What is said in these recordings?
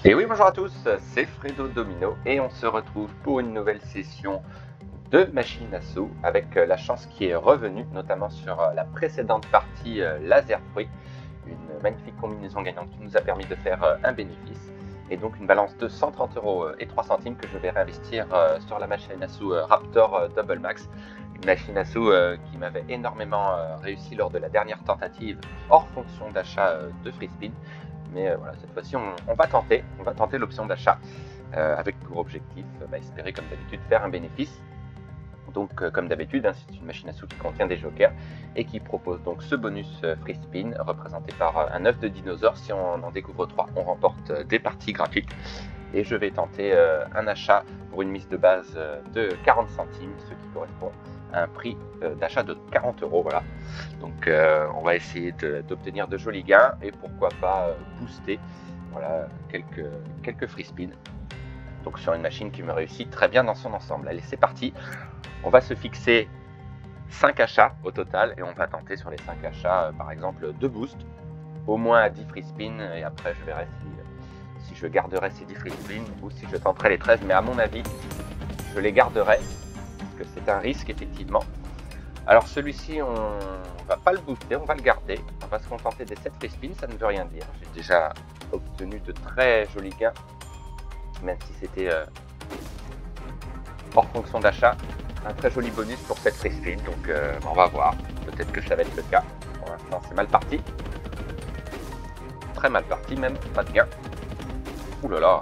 Et oui, bonjour à tous, c'est Fredo Domino et on se retrouve pour une nouvelle session de machine à sous avec la chance qui est revenue, notamment sur la précédente partie Laser Fruit, une magnifique combinaison gagnante qui nous a permis de faire un bénéfice et donc une balance de 130 euros et 3 centimes que je vais réinvestir sur la machine à sous Raptor Double Max, une machine à sous qui m'avait énormément réussi lors de la dernière tentative hors fonction d'achat de Free Spin. Mais voilà, cette fois-ci, on va tenter l'option d'achat avec pour objectif, espérer comme d'habitude faire un bénéfice. Donc comme d'habitude, hein, c'est une machine à sous qui contient des jokers et qui propose donc ce bonus free spin représenté par un œuf de dinosaure. Si on en découvre 3, on remporte des parties gratuites. Et je vais tenter un achat pour une mise de base de 40 centimes, ce qui correspond à un prix d'achat de 40 euros. Voilà. Donc on va essayer d'obtenir de jolis gains et pourquoi pas booster voilà, quelques free spins. Donc sur une machine qui me réussit très bien dans son ensemble. Allez, c'est parti. On va se fixer 5 achats au total et on va tenter sur les 5 achats, par exemple, 2 boosts, au moins à 10 free spins et après je verrai si je garderai ces 10 free spins ou si je tenterai les 13. Mais à mon avis, je les garderai parce que c'est un risque effectivement. Alors celui-ci, on va pas le booster, on va le garder. On va se contenter des 7 free spins, ça ne veut rien dire. J'ai déjà obtenu de très jolis gains, même si c'était hors fonction d'achat. Un très joli bonus pour cette free spin, donc on va voir. Peut-être que ça va être le cas. Pour l'instant, c'est mal parti. Très mal parti même, pas de gain. Ouh là là.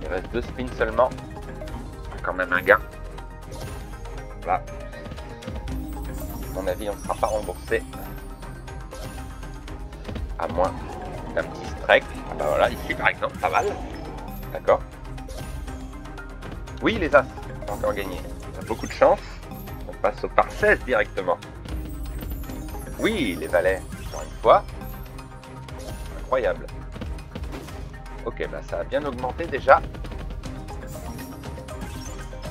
Il reste 2 spins seulement. Quand même un gain. Voilà. À mon avis, on ne sera pas remboursé. À moins d'un petit strike. Ah bah voilà, ici par exemple, pas mal. D'accord. Oui, les As, on a encore gagné. On a beaucoup de chance. On passe au par 16 directement. Oui, les valets, encore une fois. Incroyable. Ok, bah ça a bien augmenté déjà.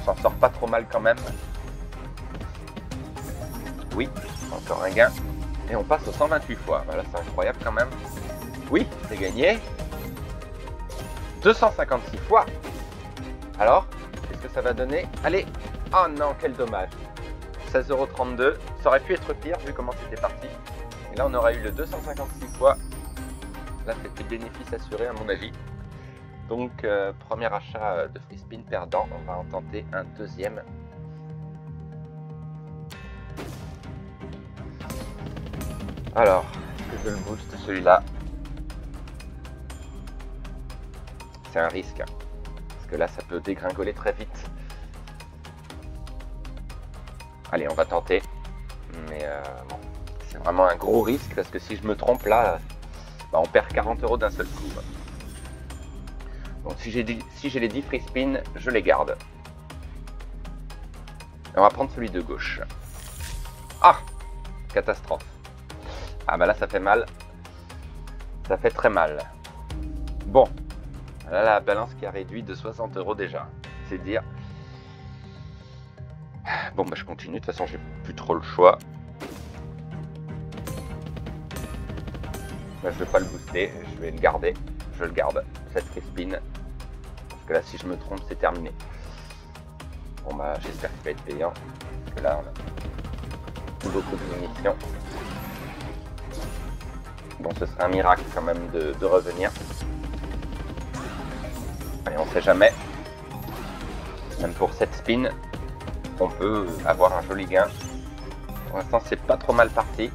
On s'en sort pas trop mal quand même. Oui, encore un gain. Et on passe aux 128 fois. Voilà, c'est incroyable quand même. Oui, c'est gagné. 256 fois. Alors, qu'est-ce que ça va donner? Allez. Oh non, quel dommage. 16,32 €. Ça aurait pu être pire vu comment c'était parti. Et là, on aurait eu le 256 fois. Là, c'était bénéfice assuré à mon avis. Donc, premier achat de free spin perdant. On va en tenter un deuxième. Alors, est-ce que je le booste celui-là? C'est un risque. Parce que là, ça peut dégringoler très vite. Allez, on va tenter. Mais bon, c'est vraiment un gros risque parce que si je me trompe là, bah, on perd 40 € d'un seul coup. Donc si j'ai les 10 free spins, je les garde. Et on va prendre celui de gauche. Ah! Catastrophe. Ah bah là ça fait mal. Ça fait très mal. Bon. Là la balance qui a réduit de 60 € déjà. C'est dire. Bon bah je continue, de toute façon j'ai plus trop le choix. Bah, je vais pas le booster, je vais le garder. Je le garde, cette free spin. Parce que là si je me trompe c'est terminé. Bon bah j'espère qu'il va être payant. Parce que là on a beaucoup de munitions. Bon ce serait un miracle quand même de revenir. Et on sait jamais. Même pour cette spin, on peut avoir un joli gain. Pour l'instant c'est pas trop mal parti.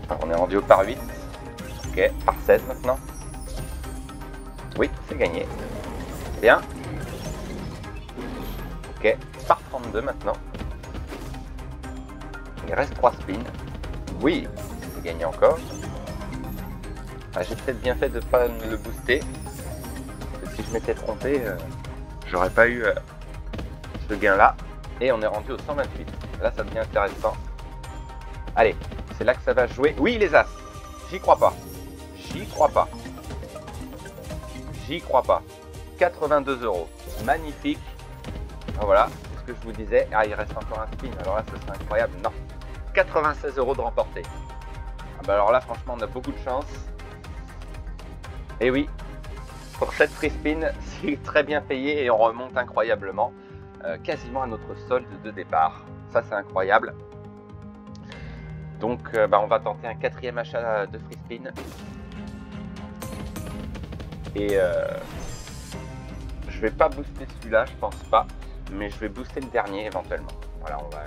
Enfin, on est rendu au par 8. Ok, par 16 maintenant. Oui, c'est gagné. Bien. Ok, par 32 maintenant. Il reste 3 spins. Oui, c'est gagné encore. Ah, j'ai peut-être bien fait de ne pas le booster. Parce que si je m'étais trompé, j'aurais pas eu ce gain là. Et on est rendu au 128. Là, ça devient intéressant. Allez, c'est là que ça va jouer. Oui, les As. J'y crois pas. J'y crois pas. J'y crois pas. 82 €. Magnifique. Ah, voilà, c'est ce que je vous disais. Ah, il reste encore un spin. Alors là, ce serait incroyable. Non. 96 € de remporté. Bah alors là, franchement, on a beaucoup de chance. Et oui, pour cette free spin, c'est très bien payé et on remonte incroyablement, quasiment à notre solde de départ. Ça, c'est incroyable. Donc, on va tenter un 4e achat de free spin. Et je vais pas booster celui-là, je pense pas. Mais je vais booster le dernier éventuellement. Voilà, on va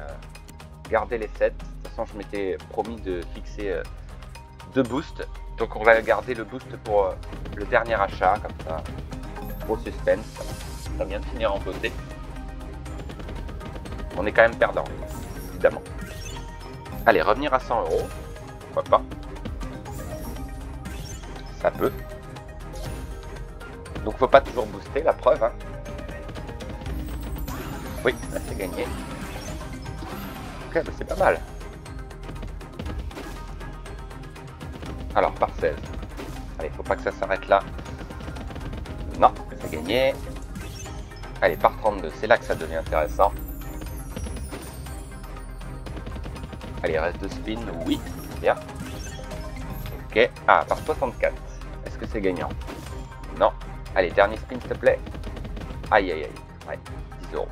garder les 7. De toute façon, je m'étais promis de fixer 2 boosts. Donc, on va garder le boost pour le dernier achat. Comme ça, gros suspense. Ça vient de finir en beauté. On est quand même perdant, évidemment. Allez, revenir à 100 €. Pourquoi pas? Ça peut. Donc, faut pas toujours booster, la preuve. Hein. Oui, là, c'est gagné. Ok, bah, c'est pas mal. Alors, par 16. Allez, faut pas que ça s'arrête là. Non, c'est gagné. Allez, par 32, c'est là que ça devient intéressant. Allez, il reste 2 spins, oui, bien. Ok, ah, par 64. Est-ce que c'est gagnant? Non. Allez, dernier spin, s'il te plaît. Aïe, aïe, aïe. Ouais, 10 €.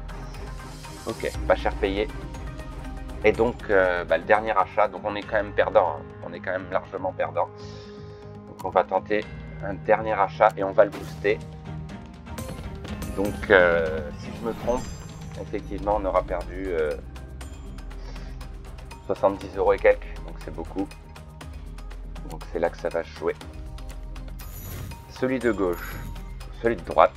Ok, pas cher payé. Et donc, le dernier achat, donc on est quand même perdant. Hein. On est quand même largement perdant. Donc, on va tenter un dernier achat et on va le booster. Donc, si je me trompe, effectivement, on aura perdu 70 € et quelques. Donc, c'est beaucoup. Donc, c'est là que ça va jouer. Celui de gauche, celui de droite.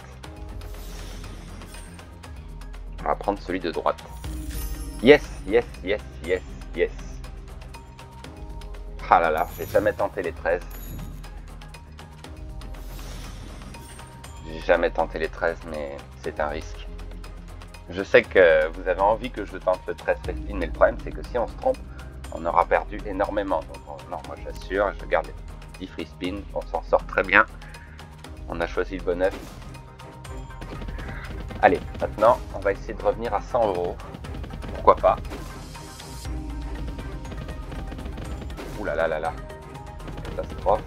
On va prendre celui de droite. Yes, yes, yes, yes, yes. Ah là là, j'ai jamais tenté les 13. J'ai jamais tenté les 13, mais c'est un risque. Je sais que vous avez envie que je tente le 13 free spin, mais le problème c'est que si on se trompe, on aura perdu énormément. Donc non, moi j'assure, je garde les 10 free spin, on s'en sort très bien. On a choisi le bon œuf. Allez, maintenant, on va essayer de revenir à 100 €. Pourquoi pas? Ouh là là là là. Catastrophe.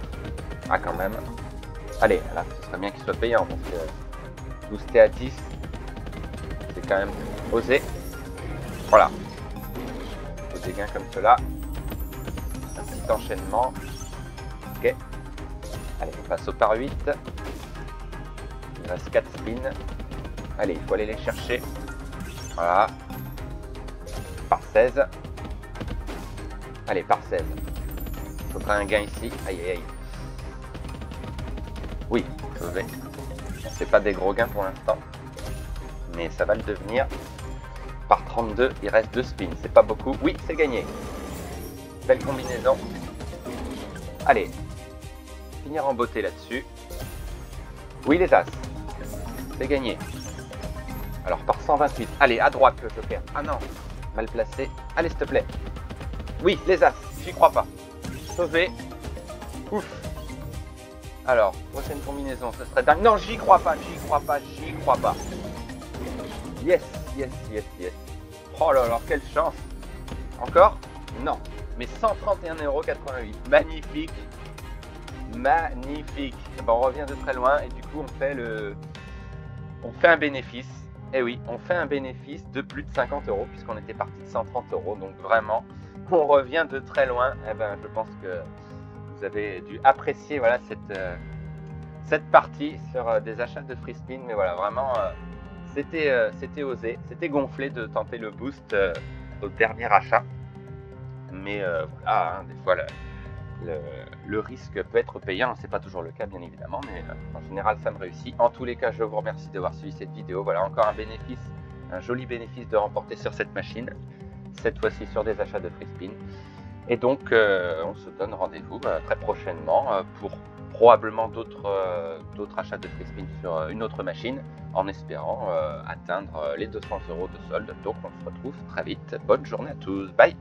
Ah, quand même. Allez, là, ce serait bien qu'il soit payant. Donc, booster à 10, c'est quand même osé. Voilà. Faut des gains comme cela. Un petit enchaînement. Ok. Allez, on passe au par 8. Il reste 4 spins. Allez, il faut aller les chercher. Voilà. Par 16. Allez, par 16. Il faudrait un gain ici. Aïe, aïe, aïe. Oui, sauvé. C'est pas des gros gains pour l'instant. Mais ça va le devenir. Par 32, il reste 2 spins. C'est pas beaucoup. Oui, c'est gagné. Belle combinaison. Allez. Finir en beauté là-dessus. Oui, les As. C'est gagné. Alors, par 128. Allez, à droite le joker. Ah non, mal placé. Allez, s'il te plaît. Oui, les As. J'y crois pas. Sauvé. Ouf. Alors, prochaine combinaison, ce serait dingue. Non, j'y crois pas, j'y crois pas, j'y crois pas. Yes, yes, yes, yes. Oh là là, quelle chance. Encore? Non. Mais 131,88 €. Magnifique. Magnifique. Bon, on revient de très loin et du coup, on fait un bénéfice. Eh oui, on fait un bénéfice de plus de 50 € puisqu'on était parti de 130 €. Donc vraiment, on revient de très loin. Eh ben, je pense que vous avez dû apprécier voilà, cette partie sur des achats de free spin. Mais voilà, vraiment, c'était osé. C'était gonflé de tenter le boost au dernier achat. Mais voilà, hein, des fois, le risque peut être payant. C'est pas toujours le cas, bien évidemment. Mais en général, ça me réussit. En tous les cas, je vous remercie d'avoir suivi cette vidéo. Voilà, encore un bénéfice, un joli bénéfice de remporter sur cette machine. Cette fois-ci sur des achats de free spin. Et donc, on se donne rendez-vous très prochainement pour probablement d'autres achats de free spin sur une autre machine, en espérant atteindre les 200 € de solde. Donc, on se retrouve très vite. Bonne journée à tous. Bye!